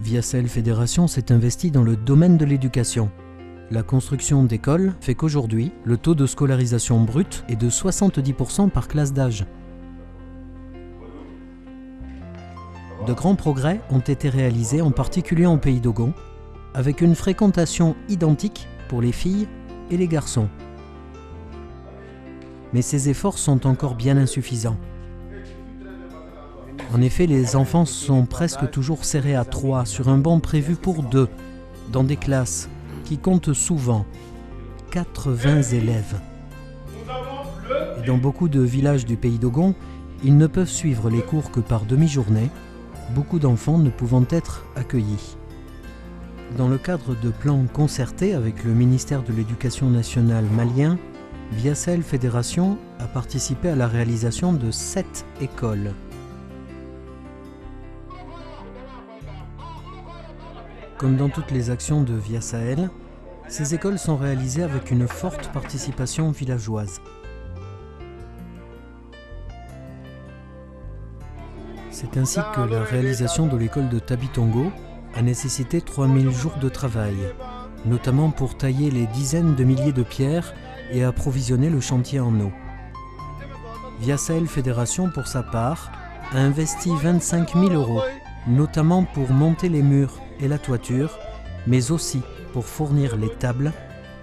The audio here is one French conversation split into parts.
Viasel Fédération s'est investi dans le domaine de l'éducation. La construction d'écoles fait qu'aujourd'hui, le taux de scolarisation brut est de 70% par classe d'âge. De grands progrès ont été réalisés, en particulier en Pays Dogon, avec une fréquentation identique pour les filles et les garçons. Mais ces efforts sont encore bien insuffisants. En effet, les enfants sont presque toujours serrés à 3 sur un banc prévu pour 2, dans des classes qui comptent souvent 80 élèves. Et dans beaucoup de villages du Pays Dogon, ils ne peuvent suivre les cours que par demi-journée, beaucoup d'enfants ne pouvant être accueillis. Dans le cadre de plans concertés avec le ministère de l'Éducation nationale malien, Viasel Fédération a participé à la réalisation de 7 écoles. Comme dans toutes les actions de Via Sahel, ces écoles sont réalisées avec une forte participation villageoise. C'est ainsi que la réalisation de l'école de Tabitongo a nécessité 3000 jours de travail, notamment pour tailler les dizaines de milliers de pierres et approvisionner le chantier en eau. Via Sahel Fédération, pour sa part, a investi 25 000 €, notamment pour monter les murs et la toiture, mais aussi pour fournir les tables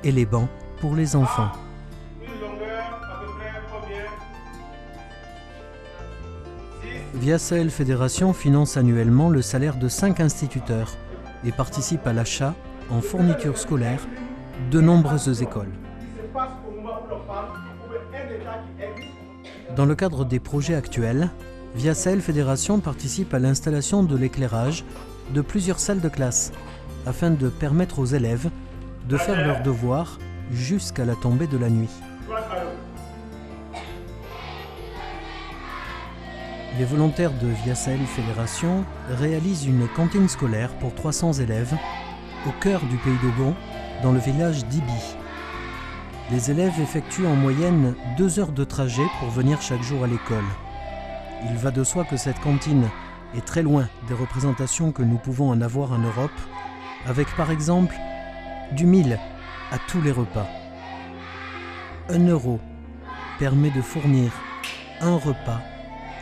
et les bancs pour les enfants. Via Sahel Fédération finance annuellement le salaire de 5 instituteurs et participe à l'achat en fournitures scolaires de nombreuses écoles. Dans le cadre des projets actuels, Via Sahel Fédération participe à l'installation de l'éclairage de plusieurs salles de classe, afin de permettre aux élèves de faire leurs devoirs jusqu'à la tombée de la nuit. Les volontaires de Via Sahel Fédération réalisent une cantine scolaire pour 300 élèves au cœur du Pays Dogon, dans le village d'Ibi. Les élèves effectuent en moyenne 2 heures de trajet pour venir chaque jour à l'école. Il va de soi que cette cantine est très loin des représentations que nous pouvons en avoir en Europe, avec par exemple du mil à tous les repas. 1 € permet de fournir un repas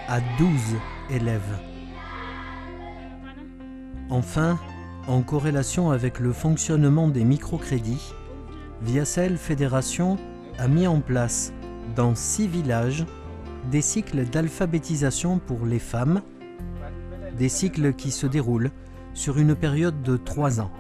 à 12 élèves. Enfin, en corrélation avec le fonctionnement des microcrédits, Via Sahel Fédération a mis en place dans 6 villages des cycles d'alphabétisation pour les femmes, des cycles qui se déroulent sur une période de 3 ans.